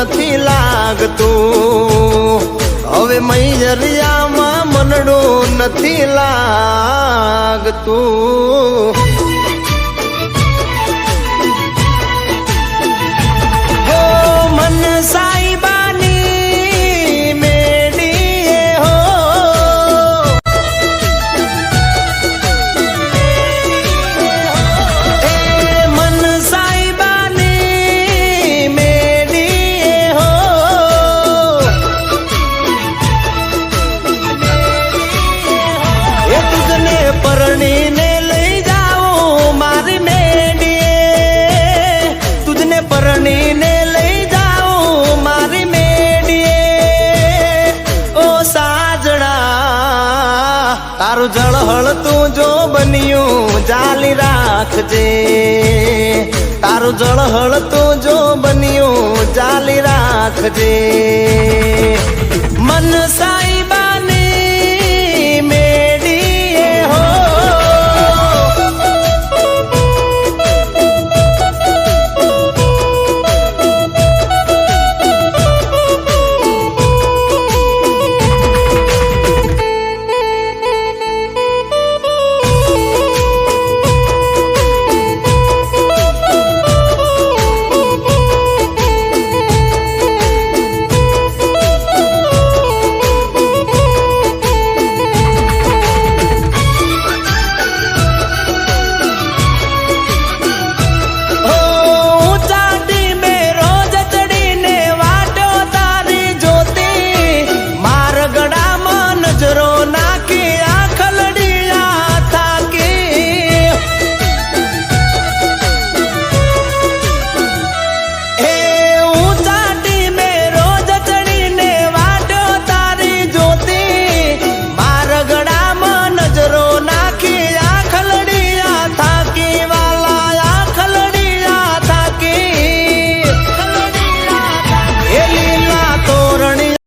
નથી લાગતું, હવે મૈયરિયામાં મનડું નથી લાગતું. હો મન સાઈબાની મેડીએ હો, એ મન સાઈબાની મેડીએ હો, એ તુજને પરણીને લઈ જાઉં મારી મેડીએ, તુજને પરણીને લઈ જાઉં મારી મેડીએ. ઓ સાજણા તારું જળહળ તું જો બન્યું જાલી રાખજે, તારું જળહળ તું જો બન્યું જાલી રાખજે.